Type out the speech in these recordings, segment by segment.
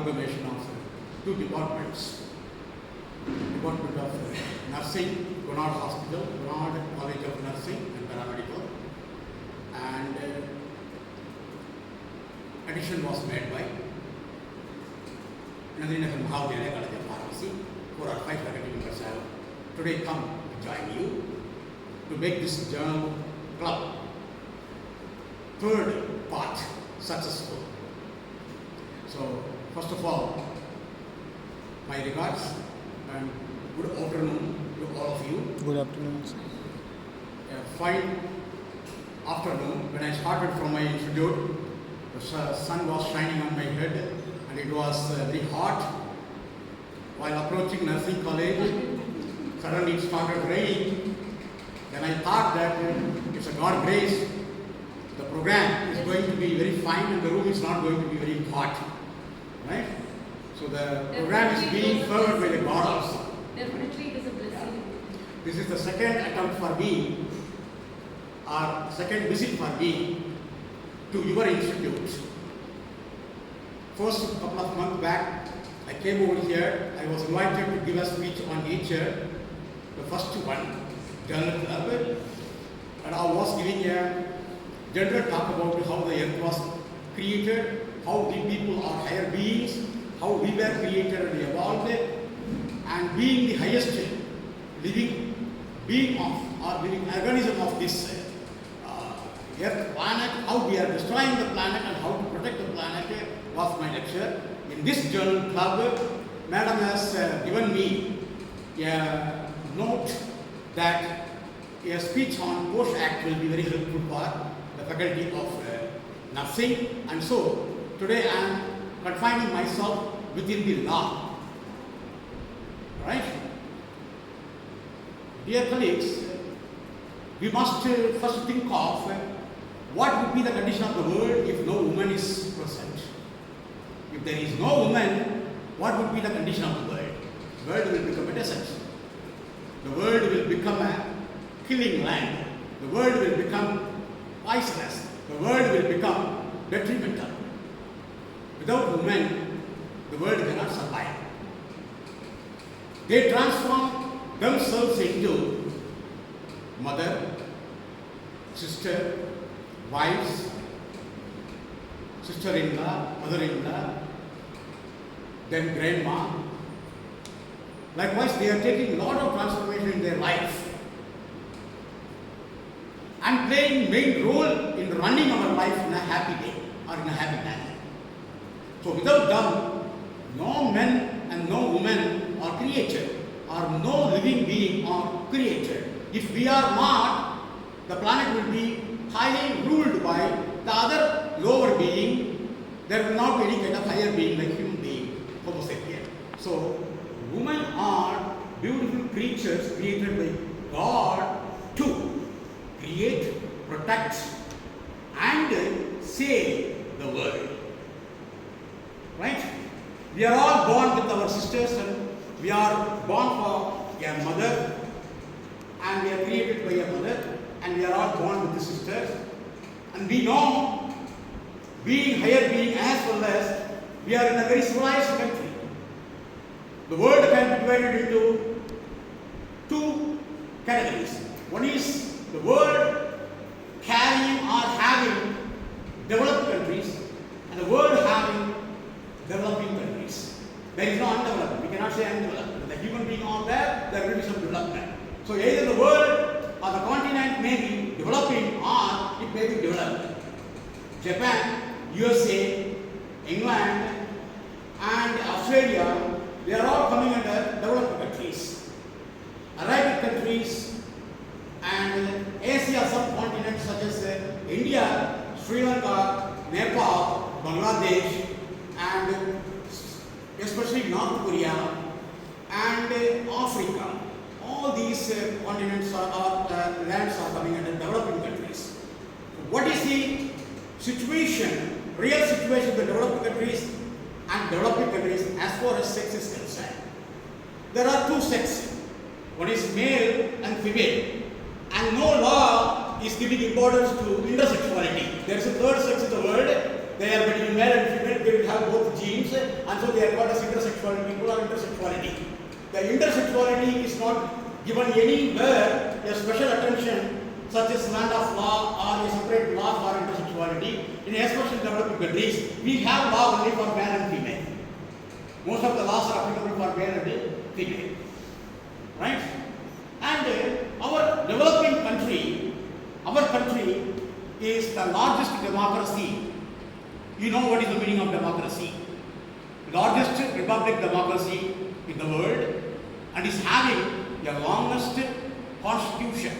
amalgamation of two departments. Department of Nursing, Gonard Hospital, Gonard College of Nursing and Paramedical, and addition was made by NNMCOP College of Pharmacy. 4 or 5 faculty members have today come to join you to make this journal club third part successful. So, first of all, my regards and good afternoon to all of you. Good afternoon, sir. A fine afternoon. When I started from my institute, the sun was shining on my head and it was very hot. While approaching nursing college, suddenly it started raining. Then I thought that it's a God grace. The program is going to be very fine and the room is not going to be very hot. Right? So the program is being favored by the God also. Definitely it is a blessing. This is the second attempt for me, or second visit for me to your institute. First couple of months back, I came over here. I was invited to give a speech on nature, the first one, journal club, and I was giving a general talk about how the earth was created, how the people are higher beings, how we were created and evolved, and being the highest living being of or living organism of this earth planet, how we are destroying the planet and how to protect the planet was my lecture. In this journal club, Madam has given me a note that a speech on POSH Act will be very helpful for the faculty of nursing, and so today I am confining myself within the law. Right? Dear colleagues, we must first think of what would be the condition of the world if no woman is present. If there is no woman, what would be the condition of the world? The world will become a desert. The world will become a killing land. The world will become poisonous. The world will become detrimental. Without women, the world cannot survive. They transform themselves into mother, sister, wives, sister-in-law, mother-in-law, then grandma. Likewise, they are taking a lot of transformation in their life and playing main role in running our life in a happy day or in a happy manner. So without them, no men and no women are created, or no living being are created. If we are not, the planet will be highly ruled by the other lower being. There will not be any kind of higher being like human being, Homo sapien. So women are beautiful creatures created by God to create, protect, and save the world. Right? We are all born with our sisters, and we are born for a mother, and we are created by a mother, and we are all born with the sisters. And we know, being higher being as well as we are in a very civilized country. The world can be divided into two categories. One is the world carrying or having developed countries, and the world having developing countries. There is no undeveloped. We cannot say undeveloped. The human being are there, there will be some development. So either the world or the continent may be developing or it may be developed. Japan, USA, England, and Australia, they are all coming under developed countries. Arabic countries and Asia subcontinent such as India, Sri Lanka, Nepal, Bangladesh, and especially North Korea and Africa. All these continents or lands are coming under developing countries. What is the situation, real situation of the developing countries and developing countries as far as sex is concerned? There are two sexes. One is male and female, and no law is giving importance to intersexuality. There is a third sex in the world. They are between male and female. they will have both genes, and so they are called as intersexual people or intersexuality. The intersexuality is not given anywhere a special attention, such as land of law or a separate law for intersexuality. In especially developing countries, we have law only for male and female. Most of the laws are applicable for male and female, right? And our developing country, our country is the largest democracy. You know what is the meaning of democracy? Largest republic democracy in the world, and is having the longest constitution.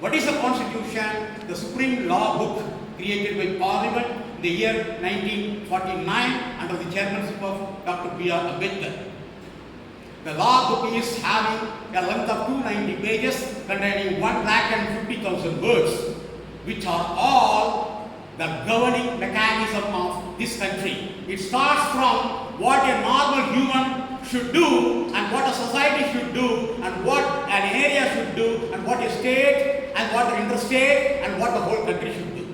What is the constitution? The supreme law book created by Parliament in the year 1949 under the chairmanship of Dr. B.R.B. The law book is having a length of 290 pages containing 150,000 words, which are all the governing mechanism of this country. It starts from what a normal human should do, and what a society should do, and what an area should do, and what a state, and what the interstate, and what the whole country should do.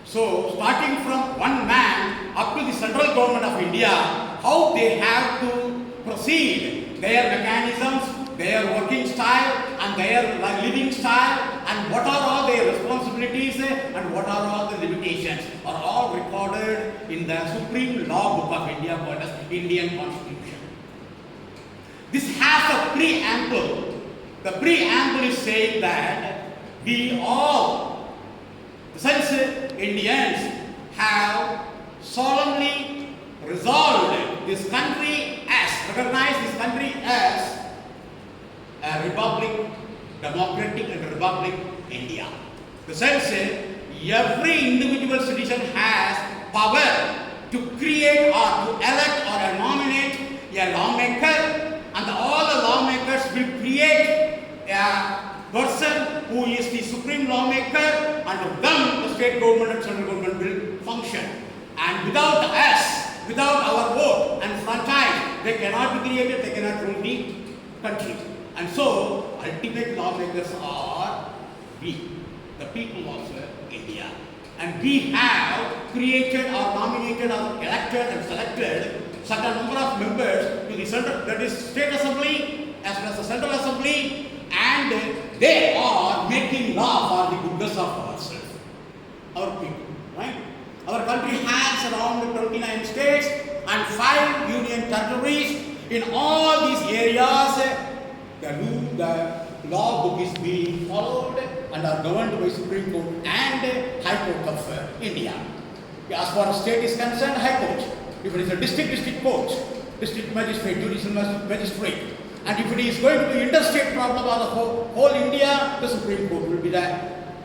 So, starting from one man up to the central government of India, how they have to proceed, their mechanisms, their working style, and their living style, and what are all their responsibilities, and what are all the limitations, are all recorded in the supreme law book of India called as Indian Constitution. This has a preamble. The preamble is saying that we all, since Indians, have solemnly resolved this country as, recognized this country as a republic, democratic and republic India. The sense every individual citizen has power to create or to elect or nominate a lawmaker, and all the lawmakers will create a person who is the supreme lawmaker, and then the state government and central government will function. And without us, without our vote and franchise, they cannot be created, they cannot rule the country. And so, ultimate lawmakers are we, the people of India. And we have created or nominated or elected and selected certain number of members to the central, that is state assembly as well as the central assembly, and they are making law for the goodness of ourselves, our people, right? Our country has around 29 states and 5 union territories. In all these areas, the law book is being followed and are governed by Supreme Court and High Court of India. As far as state is concerned, High Court. If it is a district court, district magistrate, judicial magistrate, and if it is going to be interstate problem of the whole India, the Supreme Court will be the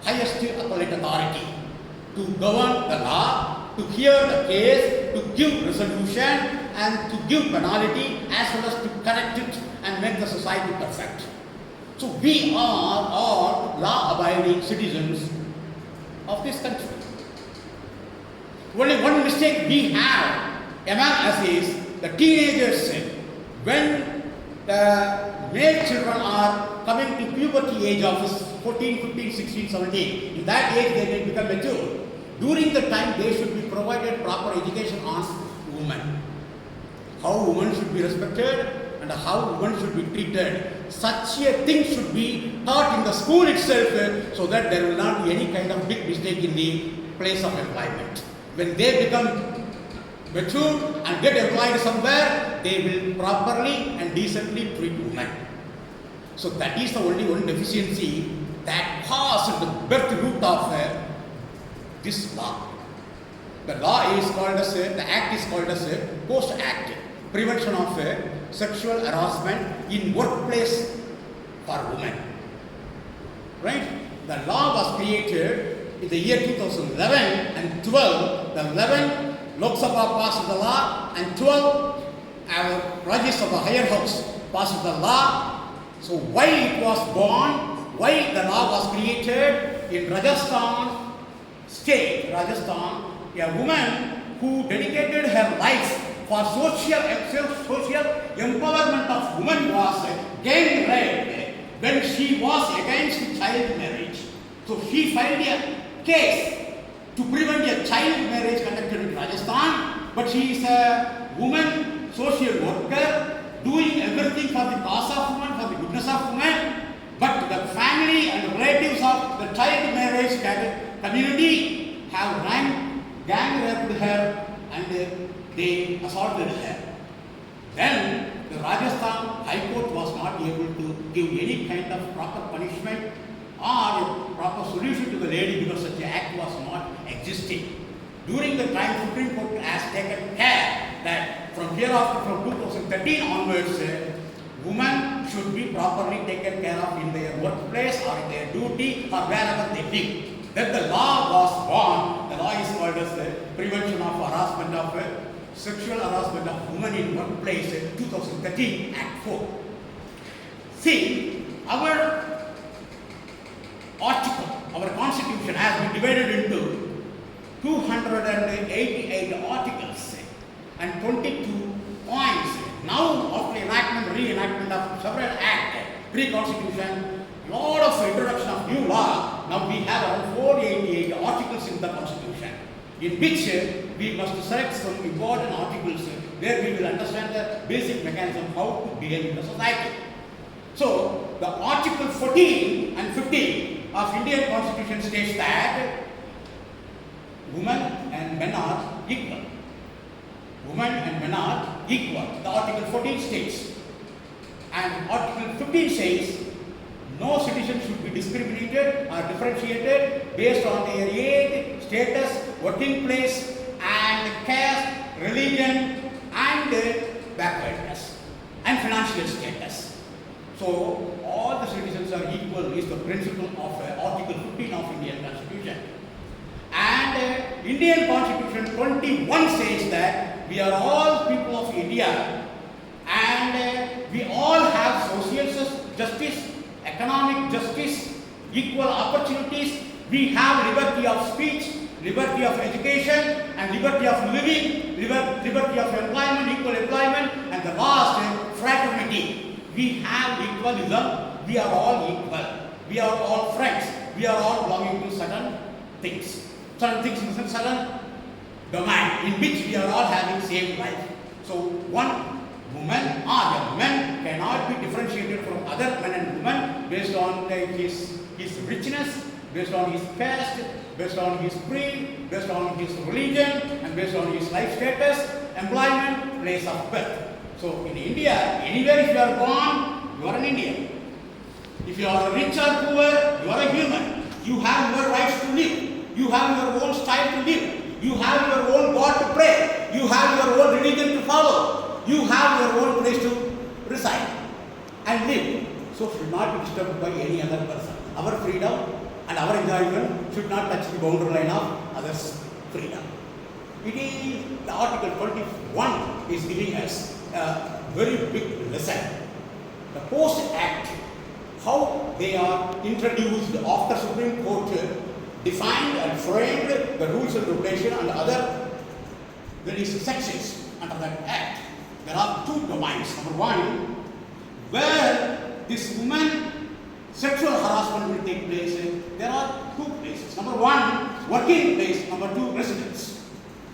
highest appellate authority to govern the law, to hear the case, to give resolution, and to give penalty, as well as to correct it and make the society perfect. So we are all law-abiding citizens of this country. Only one mistake we have among us is the teenagers. When the male children are coming to puberty age of 14, 15, 16, 17, in that age they will become mature. During the time they should be provided proper education on women. How women should be respected and how women should be treated. Such a thing should be taught in the school itself, so that there will not be any kind of big mistake in the place of employment. When they become mature and get employed somewhere, they will properly and decently treat women. So that is the only one deficiency that caused the birth root of this law. The law is called as, the act is called as POSH Act, Prevention of Sexual Harassment in Workplace for Women. Right? The law was created in the year 2011 and 12. The 11 Lok Sabha passed the law, and 12 Rajya Sabha Higher House passed the law. So why it was born, why the law was created in Rajasthan state, Rajasthan, a woman who dedicated her life for social empowerment of women was gang raped when she was against child marriage. So she filed a case to prevent a child marriage conducted in Rajasthan, but she is a woman social worker doing everything for the cause of women, for the goodness of women. But the family and relatives of the child marriage community have gang raped her and they assaulted her. Then the Rajasthan High Court was not able to give any kind of proper punishment or a proper solution to the lady because such an act was not existing. During the time, Supreme Court has taken care that from hereafter, from 2013 onwards, women should be properly taken care of in their workplace or in their duty or wherever they live. Then the law was born. The law is called as the Prevention of Harassment of Sexual Harassment of Women in Workplace, 2013 Act 4. See, our article, our constitution has been divided into 288 articles and 22 points. Now, after reenactment of several acts, pre-constitution, lot of introduction of new law, now we have around 488 articles in the constitution, in which we must select some important articles where we will understand the basic mechanism how to behave in the society. So, the Article 14 and 15 of Indian Constitution states that women and men are equal. Women and men are equal. The Article 14 states. And Article 15 says no citizen should be discriminated or differentiated based on their age, status, working place, and caste, religion, and backwardness, and financial status. So, all the citizens are equal is the principle of Article 15 of Indian Constitution. And Indian Constitution 21 says that we are all people of India and we all have social justice, economic justice, equal opportunities. We have liberty of speech, liberty of education, and liberty of living, liberty of employment, equal employment, and the last, fraternity. We have equalism. We are all equal. We are all friends. We are all belonging to certain things. Certain things in certain domain in which we are all having same life. So one woman or a man cannot be differentiated from other men and women based on his richness, based on his caste, based on his creed, based on his religion, and based on his life status, employment, place of birth. So in India, anywhere if you are born, you are an Indian. If you are rich or poor, you are a human. You have your rights to live. You have your own style to live. You have your own God to pray. You have your own religion to follow. You have your own place to reside and live. So should not be disturbed by any other person. Our freedom and our enjoyment should not touch the boundary line of others' freedom. It is the Article 21 is giving us a very big lesson. The POSH Act, how they are introduced after Supreme Court defined and framed the rules and regulation and other various sections under that act. There are two domains. Number one, where this woman sexual harassment will take place, there are two places. Number one, working place. Number two, residence.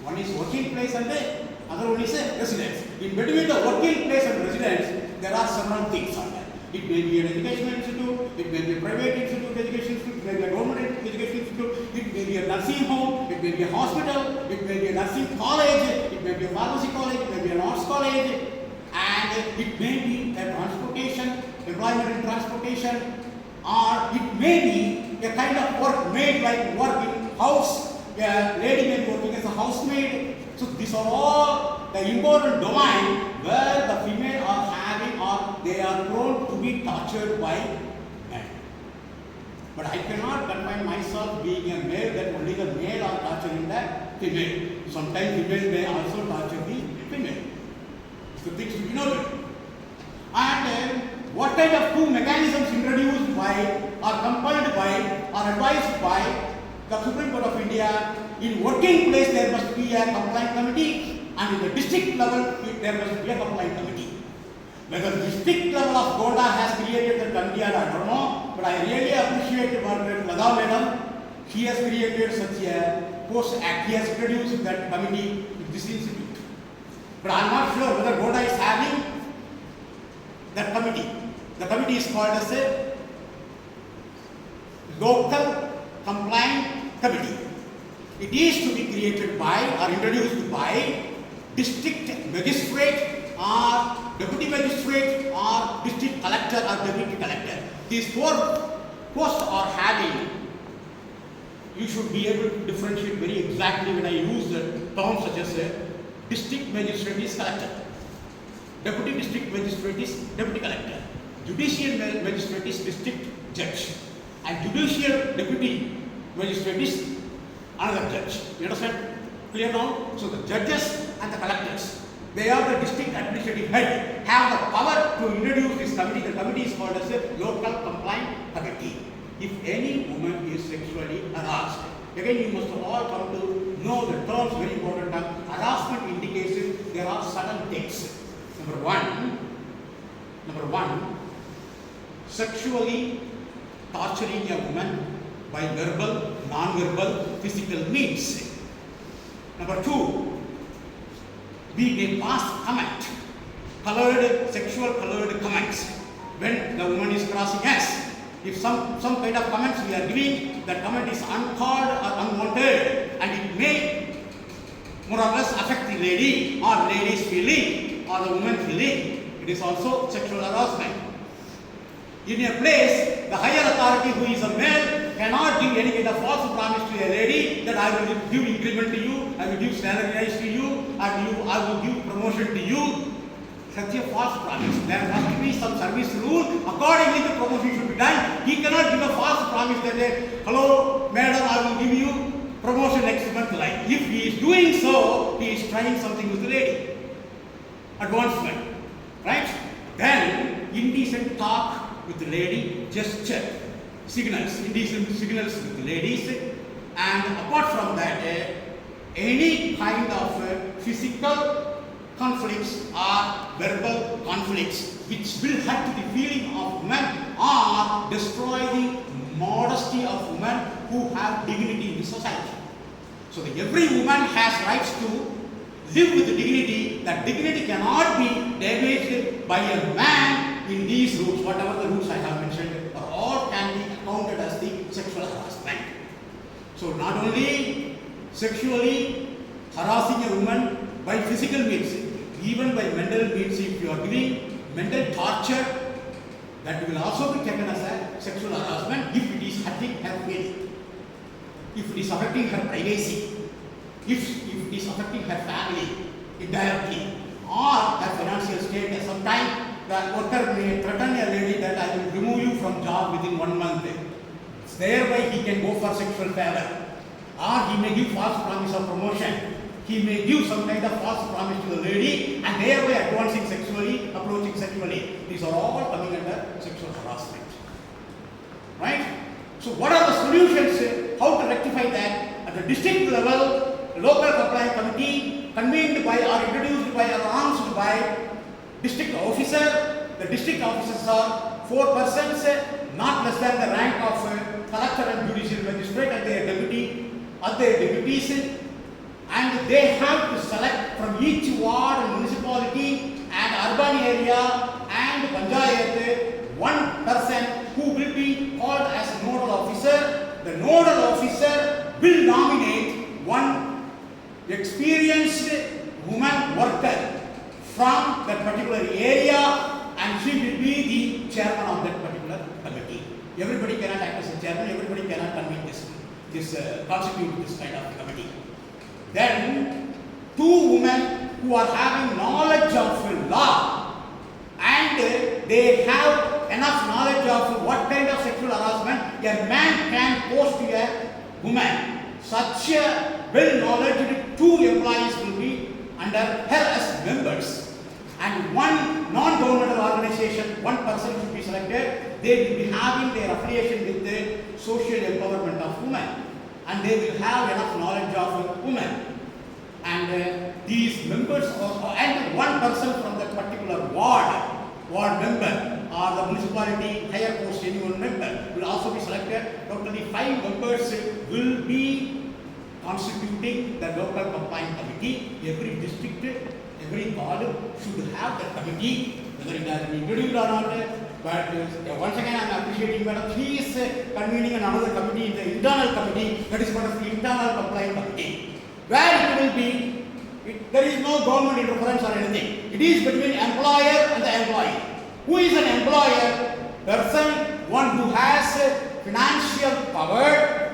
One is working place and the other one is residence. In between the working place and residence, there are several things on that. It may be an educational institute, it may be a private institute, education institute, it may be a government education institute, it may be a nursing home, it may be a hospital, it may be a nursing college, it may be a pharmacy college, it may be an arts college, and it may be a transportation, employment in transportation, or it may be a kind of work made like work in house. A lady may be working as a housemaid. So these are all the important domain where the female are having or they are prone to be tortured by men. But I cannot confine myself being a male that only the male are torturing the female. Sometimes female may also torture the female. So things to be noted. And what kind of two mechanisms introduced by or compiled by or advised by the Supreme Court of India? In working place there must be a compliant committee, and in the district level there must be a compliant committee. Whether the district level of Gonard has created the committee, I don't know, but I really appreciate Margaret Lada madam. She has created such a POSH Act. He has introduced that committee in this institute. But I am not sure whether Gonard is having that committee. The committee is called as a local compliant committee. It is to be created by or introduced by district magistrate or deputy magistrate or district collector or deputy collector. These four posts are having, you should be able to differentiate very exactly when I use the terms such as district magistrate is collector, deputy district magistrate is deputy collector, judicial magistrate is district judge, and judicial deputy magistrate is another judge. You understand? Clear now? So the judges and the collectors, they are the district administrative head, have the power to introduce this committee. The committee is called as a local compliant committee. If any woman is sexually harassed, again you must all come to know the terms, very important term. Harassment indicates there are certain things. Number one, sexually torturing a woman by verbal, non-verbal, physical means. Number two, we may pass comment, sexual colored comments when the woman is crossing us. If some kind of comments we are giving, that comment is uncalled or unwanted, and it may more or less affect the lady or lady's feeling or the woman's feeling. It is also sexual harassment. In a place, the higher authority who is a male cannot give any kind of false promise to a lady that I will give increment to you, I will give salary rise to you, I will give promotion to you. Such a false promise. There must be some service rule. Accordingly, the promotion should be done. He cannot give a false promise that, hello, madam, I will give you promotion next month. Like, if he is doing so, he is trying something with the lady. Advancement. Right? Then, indecent talk with the lady, gesture, signals, indecent signals with the ladies. And apart from that, any kind of physical conflicts or verbal conflicts which will hurt the feeling of women or destroy the modesty of women who have dignity in the society. So that every woman has rights to live with dignity. That dignity cannot be damaged by a man in these rules. Whatever the rules I have mentioned are all can be counted as the sexual harassment. So not only sexually harassing a woman by physical means, even by mental means. If you are giving mental torture, that will also be taken as a sexual harassment if it is hurting her feeling, if it is affecting her privacy, if it is affecting her family indirectly, or her financial status. Sometimes the worker may threaten a lady that I will remove you from job within 1 month. Thereby he can go for sexual favor, or he may give false promise of promotion. He may give some kind of false promise to the lady and thereby advancing sexually, approaching sexually. These are all coming under sexual harassment. Right? So what are the solutions? How to rectify that? At the district level, local compliance committee convened by or introduced by or announced by district officer. The district officers are 4 persons, not less than the rank of collector and judicial magistrate and their deputies. And they have to select from each ward, municipality and urban area and panchayat 1 person who will be called as nodal officer. The nodal officer will nominate 1 experienced woman worker from that particular area, and she will be the chairman of that particular committee. Everybody cannot act as a chairman, everybody cannot convene constitute this kind of committee. Then 2 women who are having knowledge of law and they have enough knowledge of what kind of sexual harassment a man can pose to a woman. Such well-knowledge 2 employees will be under her as members, and 1 non-governmental organization, 1 person should be selected. They will be having their affiliation with the social empowerment of women, and they will have enough knowledge of women. And these members and 1 person from that particular ward member or the municipality higher post any 1 member will also be selected. Totally 5 members will be constituting the local compliance committee. Every district, every column should have that committee, whether it has been introduced or not. But once again, I am appreciating Madam. She is convening another committee, the internal committee, that is called as the internal compliance committee, where it will be, there is no government interference or anything. It is between employer and the employee. Who is an employer? Person, one who has financial power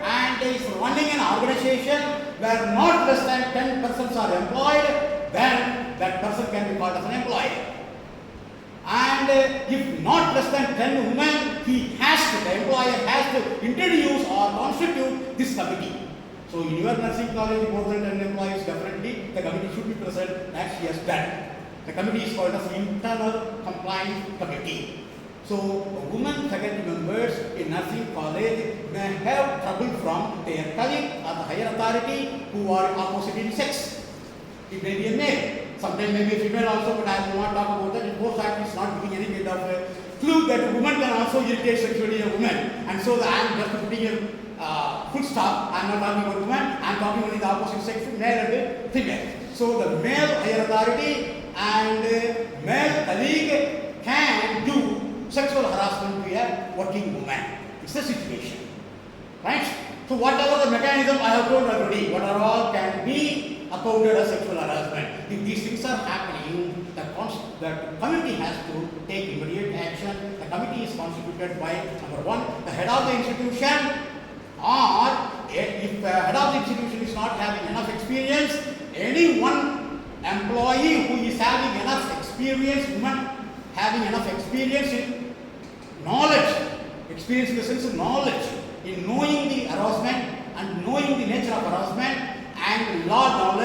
and is running an organization where not less than 10 persons are employed, then that person can be called as an employer. And if not less than 10 women, the employer has to introduce or constitute this committee. So in your nursing college, more than 10 employees, definitely the committee should be present, as she has done. The committee is called as Internal Compliance Committee. So women faculty members in nursing college may have trouble from their colleague or the higher authority who are opposite in sex. It may be a male, sometimes may be a female also, but I will not talk about that. In POSH Act is not giving any kind of a clue that a woman can also irritate sexually a woman. And so I am just putting a full stop. I am not talking about women, I am talking only the opposite sex, male and female. So the male higher authority and male colleague can do sexual harassment to a working woman. It's a situation, right? So whatever the mechanism I have told already, what are all can be accounted as sexual harassment. If these things are happening, the committee has to take immediate action. The committee is constituted by number one, the head of the institution, or if the head of the institution is not having enough experience, any one employee who is having enough experience, woman having enough experience in knowledge, experience in the sense of knowledge, in knowing the harassment and knowing the nature of harassment and law knowledge.